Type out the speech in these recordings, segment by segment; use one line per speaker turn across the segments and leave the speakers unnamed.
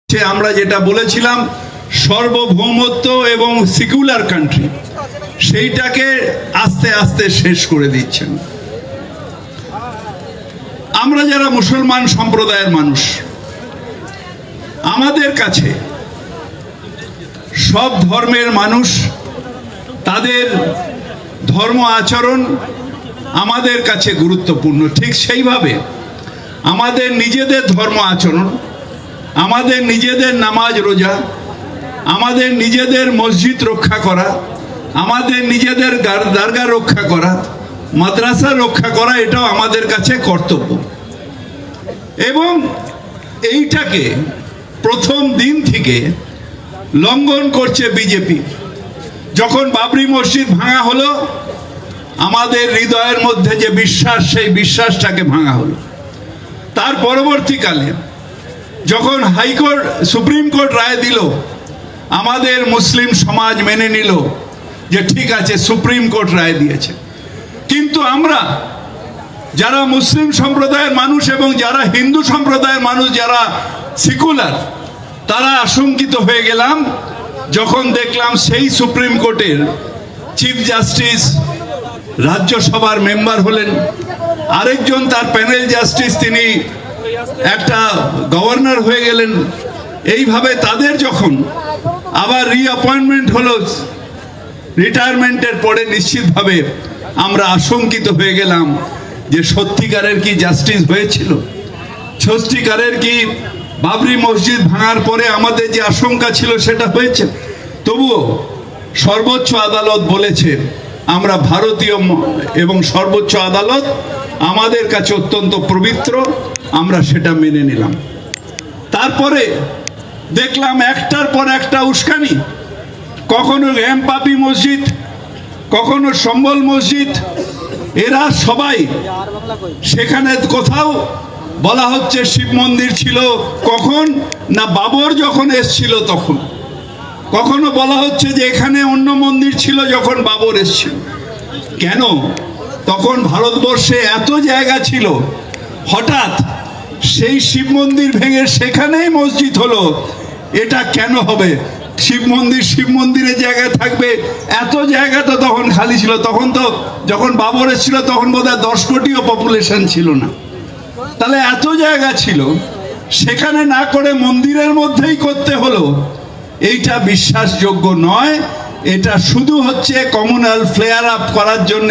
আমরা যেটা বলেছিলাম সার্বভৌমত্ব এবং সেকুলার কান্ট্রি, সেইটাকে আস্তে আস্তে শেষ করে দিচ্ছেন। আমরা যারা মুসলমান সম্প্রদায়ের মানুষ, আমাদের কাছে সব ধর্মের মানুষ, তাদের ধর্ম আচরণ আমাদের কাছে গুরুত্বপূর্ণ। ঠিক সেইভাবে আমাদের নিজেদের ধর্ম আচরণ, আমাদের নিজেদের নামাজ রোজা, আমাদের নিজেদের মসজিদ রক্ষা করা, আমাদের নিজেদের দরগা রক্ষা করা, মাদ্রাসা রক্ষা করা, এটাও আমাদের কাছে কর্তব্য। এবং এইটাকে প্রথম দিন থেকে লঙ্ঘন করছে বিজেপি। যখন বাবরি মসজিদ ভাঙা হলো, আমাদের হৃদয়ের মধ্যে যে বিশ্বাস, সেই বিশ্বাসটাকে ভাঙা হলো। তার পরবর্তীকালে যখন হাইকোর্ট, সুপ্রিম কোর্ট রায় দিল, আমাদের মুসলিম সমাজ মেনে নিল যে ঠিক আছে, সুপ্রিম কোর্ট রায় দিয়েছে। কিন্তু আমরা যারা মুসলিম সম্প্রদায়ের মানুষ এবং যারা হিন্দু সম্প্রদায়ের মানুষ, যারা সেকুলার, তারা আশঙ্কিত হয়ে গেলাম যখন দেখলাম সেই সুপ্রিম কোর্টের চিফ জাস্টিস রাজ্যসভার মেম্বার হলেন, আরেকজন তার প্যানেল জাস্টিস তিনি একটা গভর্নর হয়ে গেলেন। এইভাবে তাদের যখন আবার রিঅ্যাপয়েন্টমেন্ট হলো রিটায়ারমেন্টের পরে, নিশ্চিতভাবে আমরা আশঙ্কিত হয়ে গেলাম যে সত্যিকারের কি জাস্টিস হয়েছিল? সত্যিকারের কি বাবরি মসজিদ ভাঙার পরে আমাদের যে আশঙ্কা ছিল সেটা হয়েছে? তবুও সর্বোচ্চ আদালত বলেছে আমরা ভারতীয়, এবং সর্বোচ্চ আদালত আমাদের কাছে অত্যন্ত পবিত্র, আমরা সেটা মেনে নিলাম। তারপরে দেখলাম একটার পর একটা উস্কানি, কখনো র্যামপাপি মসজিদ, কখনো সম্বল মসজিদ, এরা সবাই সেখানে কোথাও বলা হচ্ছে শিব মন্দির ছিল কখন না বাবর যখন এসছিল তখন, কখনো বলা হচ্ছে যে এখানে অন্য মন্দির ছিল যখন বাবর এসছিল। কেন? তখন ভারতবর্ষে এত জায়গা ছিল, হঠাৎ সেই শিব মন্দির ভেঙে সেখানেই মসজিদ হলো। এটা কেন হবে? শিব মন্দিরের জায়গায় থাকবে, এত জায়গা তো তখন খালি ছিল। তখন তো যখন বাবর এসেছিল তখন বোধহয় 10 কোটিও পপুলেশন ছিল না। তাহলে এত জায়গা ছিল, সেখানে না করে মন্দিরের মধ্যেই করতে হলো। এইটা বিশ্বাসযোগ্য নয়। এটা শুধু হচ্ছে কমিউনাল ফ্লেয়ার আপ করার জন্য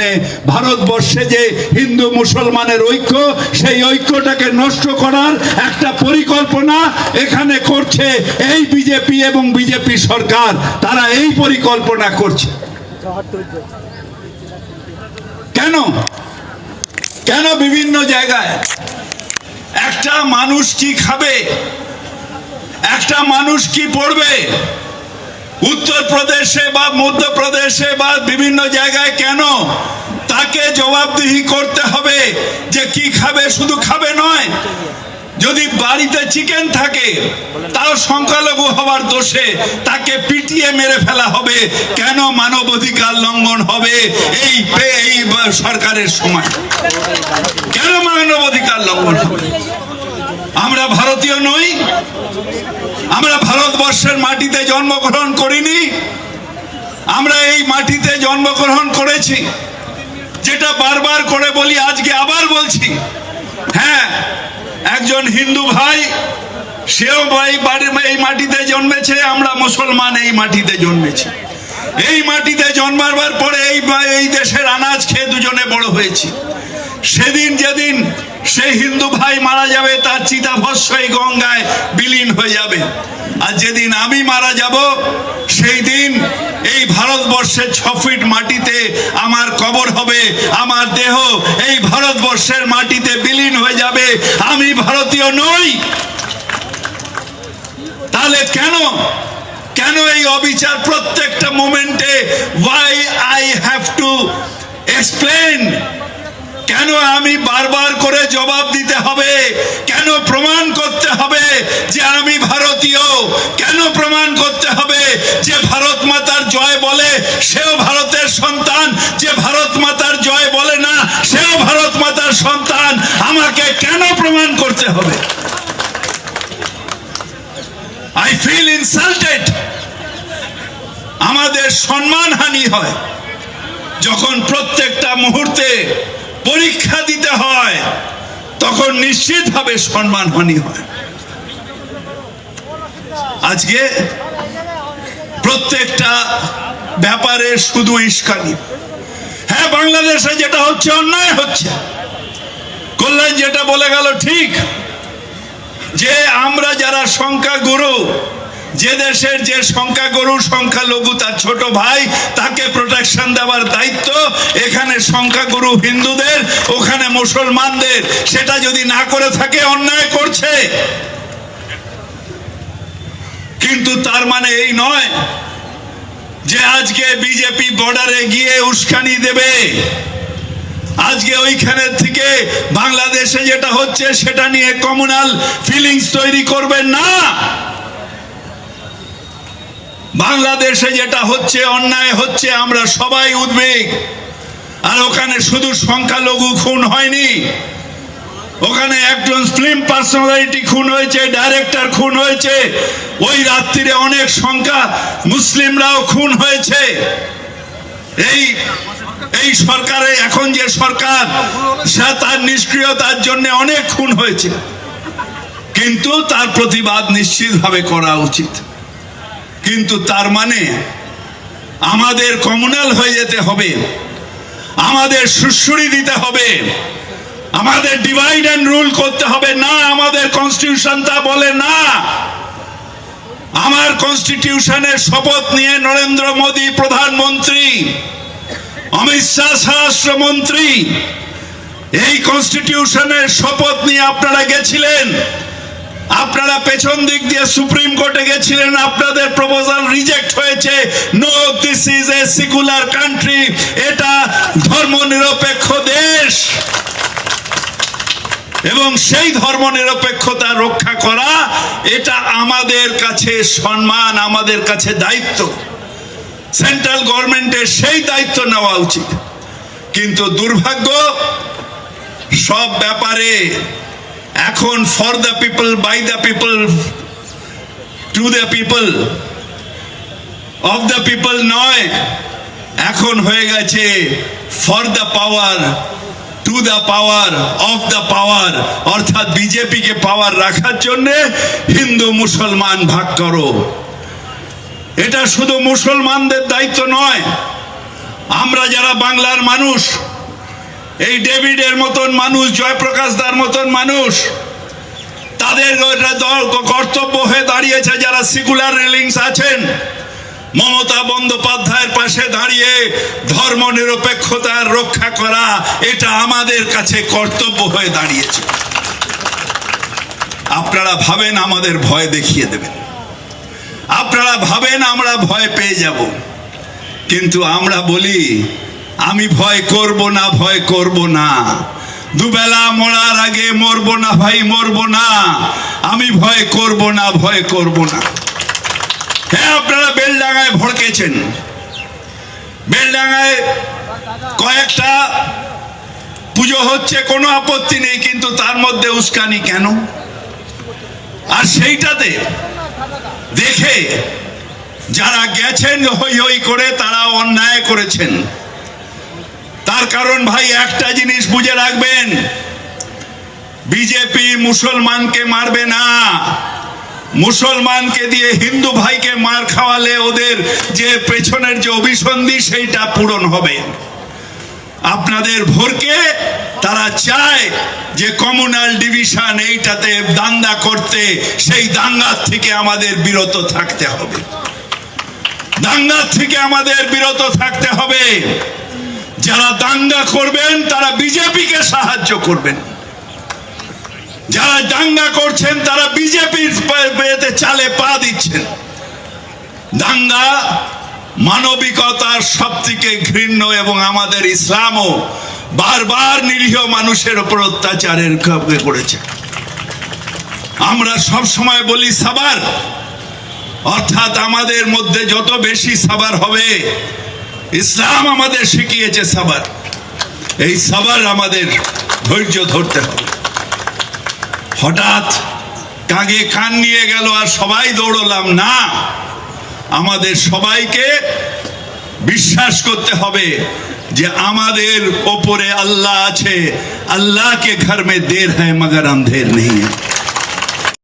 ভারতবর্ষে যে হিন্দু মুসলমানের ঐক্য, সেই ঐক্যটাকে নষ্ট করার একটা পরিকল্পনা এখানে করছে এই বিজেপি এবং বিজেপি সরকার। তারা এই পরিকল্পনা করছে। কেন? কেন বিভিন্ন জায়গায় একটা মানুষ কি খাবে, একটা মানুষ কি পড়বে, উত্তরপ্রদেশে বা মধ্যপ্রদেশে বা বিভিন্ন জায়গায় কেন তাকে জবাবদিহি করতে হবে যে কি খাবে? শুধু খাবে নয়, যদি বাড়িতে চিকেন থাকে তাও সংখ্যালঘু হওয়ার দোষে তাকে পিটিয়ে মেরে ফেলা হবে। কেন মানবাধিকার লঙ্ঘন হবে এই সরকারের সময়? কেন মানবাধিকার লঙ্ঘন হবে? আমরা ভারতীয় নই? আমরা ভারতবর্ষের মাটিতে জন্মগ্রহণ করিনি? আমরা এই মাটিতে জন্মগ্রহণ করেছি, যেটা বারবার করে বলি, আজকে আবার বলছি। হ্যাঁ, একজন হিন্দু ভাই, সেও এই মাটিতে জন্মেছে, আমরা মুসলমান এই মাটিতে জন্মেছি। এই মাটিতে জন্মাবার পরে এই দেশের আনাজ খেয়ে দুজনে বড় হয়েছি। সেদিন যেদিন সেই হিন্দু ভাই মারা যাবে, তার চিতাভস্ম এই গঙ্গায় বিলীন হয়ে যাবে। আর যেদিন আমি মারা যাব, সেই দিন এই ভারতবর্ষের 6 ফিট মাটিতে আমার কবর হবে, আমার দেহ এই ভারতবর্ষের মাটিতে বিলীন হয়ে যাবে। আমি ভারতীয় নই। তাহলে কেন এই অবিচার প্রত্যেকটা মোমেন্টে? why I have to explain? কেন আমি বারবার করে জবাব দিতে হবে? কেন প্রমাণ করতে হবে যে আমি ভারতীয়? কেন প্রমাণ করতে হবে যে ভারত মাতার জয় বলে সেও ভারতের সন্তান, যে ভারত মাতার জয় বলে না সেও ভারত মাতার সন্তান? আমাকে কেন প্রমাণ করতে হবে? I feel insulted. আমাদের সম্মানহানি হয় যখন প্রত্যেকটা মুহূর্তে পরীক্ষা দিতে হয়, তখন নিশ্চিতভাবে সম্মানহানি হয়। আজকে প্রত্যেকটা ব্যাপারে শুধু ইস্কানি। হ্যাঁ, বাংলাদেশে যেটা হচ্ছে অন্যায় হচ্ছে। কল্যাণ যেটা বলে গেল ঠিক, যে আমরা যারা সংখ্যাগুরু, যে দেশের যে সংখ্যাগুরু সংখ্যালঘু তার ছোট ভাই, তাকে প্রোটেকশন দেওয়ার দায়িত্ব এখানে সংখ্যাগুরু হিন্দুদের, ওখানে মুসলমানদের। সেটা যদি না করে থাকে অন্যায় করছে। কিন্তু তার মানে এই নয় যে আজকে বিজেপি বর্ডারে গিয়ে উস্কানি দেবে, আজকে ওইখানে থেকে বাংলাদেশে যেটা হচ্ছে সেটা নিয়ে কমিউনাল ফিলিংস তৈরি করবেন না। বাংলাদেশে যেটা হচ্ছে অন্যায় হচ্ছে, আমরা সবাই উদ্বেগ। আর ওখানে শুধু সংখ্যালঘু খুন হয়নি, ওখানে একজন ফিল্ম পার্সোনালিটি খুন হয়েছে, ডাইরেক্টর খুন হয়েছে, ওই রাত্রিরে অনেক সংখ্যা মুসলিমরাও খুন হয়েছে। এই সরকারে এখন যে সরকার, সে তার নিষ্ক্রিয়তার জন্য অনেক খুন হয়েছে, কিন্তু তার প্রতিবাদ নিশ্চিতভাবে করা উচিত। কিন্তু তার মানে আমাদের কমিউনাল হয়ে যেতে হবে, আমাদের সুশ্রুড়ি দিতে হবে, আমাদের ডিভাইড এন্ড রুল করতে হবে না। আমাদের কনস্টিটিউশন তা বলে না। আমার কনস্টিটিউশনের শপথ নিয়ে নরেন্দ্র মোদী প্রধানমন্ত্রী, অমিত শাহ স্বরাষ্ট্রমন্ত্রী, এই কনস্টিটিউশনের শপথ নিয়ে আপনারা গেছিলেন, আপনারা পেছন দিক দিয়ে সুপ্রিম কোর্টে গেছিলেন, আপনাদের প্রপোজাল রিজেক্ট হয়েছে। No, this is a secular country, এটা ধর্মনিরপেক্ষ দেশ, এবং সেই ধর্মনিরপেক্ষতা রক্ষা করা এটা আমাদের কাছে সম্মান, আমাদের কাছে দায়িত্ব। সেন্ট্রাল গভর্নমেন্টের সেই দায়িত্ব নেওয়া উচিত। কিন্তু দুর্ভাগ্য, সব ব্যাপারে এখন for the people, by the people, to the people, of the people নয়, এখন হয়ে গেছে for the power, to the power, of the power. অর্থাৎ বিজেপিকে পাওয়ার রাখার জন্য হিন্দু মুসলমান ভাগ করো। এটা শুধু মুসলমানদের দায়িত্ব নয়, আমরা যারা বাংলার মানুষ, এই ডেভিডের মতন মানুষ, জয়প্রকাশ দার মতন মানুষ, তাদের কর্তব্য হয়ে দাঁড়িয়েছে, যারা সেকুলার রিলিংস আছেন, মমতা বন্দ্যোপাধ্যায়ের পাশে দাঁড়িয়ে ধর্ম নিরপেক্ষতার রক্ষা করা, এটা আমাদের কাছে কর্তব্য হয়ে দাঁড়িয়েছে। আপনারা ভাবেন আমাদের ভয় দেখিয়ে দেবেন, আপনারা ভাবেন আমরা ভয় পেয়ে যাব, কিন্তু আমরা বলি আমি ভয় করব না, ভয় করব না। দুবেলা মরার আগে মরবো না ভাই, মরবো না। আমি ভয় করব না, ভয় করব না। হ্যাঁ, আপনারা বেলডাঙ্গায় ভড়কেছেন, বেলডাঙ্গায় কয়েকটা পুজো হচ্ছে, কোনো আপত্তি নেই, কিন্তু তার মধ্যে উস্কানি কেন? আর সেইটাতে দেখে যারা গেছেন হই হই করে, তারা অন্যায় করেছেন। তার কারণ ভাই একটা জিনিস বুঝে রাখবেন, বিজেপি মুসলমানকে মারবে না। মুসলমানকে দিয়ে হিন্দু ভাইকে মার খাওয়ালে ওদের যে পেছনের যে অভিসন্ধি সেইটা পূরণ হবে। আপনাদের ভোরকে তারা চায় যে কমিউনাল ডিভিশন, এইটাতে দাঙ্গা করতে, সেই দাঙ্গার থেকে আমাদের বিরত থাকতে হবে, দাঙ্গার থেকে আমাদের বিরত থাকতে হবে। যারা দাঙ্গা করবেন তারা বিজেপিকে সাহায্য করবেন, যারা দাঙ্গা করছেন তারা বিজেপির চালে পা দিচ্ছেন। দাঙ্গা মানবিকতার সব থেকে ঘৃণ্য, এবং আমাদের ইসলামও বারবার নিরীহ মানুষের উপর অত্যাচারের করেছে। আমরা সব সময় বলি সাবার, অর্থাৎ আমাদের মধ্যে যত বেশি সাবার হবে, ইসলাম আমাদের শিখিয়েছে সাবার, এই সাবার আমাদের ধৈর্য ধরতে হবে। হঠাৎ কাঁধে কান নিয়ে গেল আর সবাই দৌড়লাম না। আমাদের সবাইকে বিশ্বাস করতে হবে যে আমাদের ওপরে আল্লাহ আছে। আল্লাহ কে ঘর মে দের হ্যায় মগর আন্ধের নেই।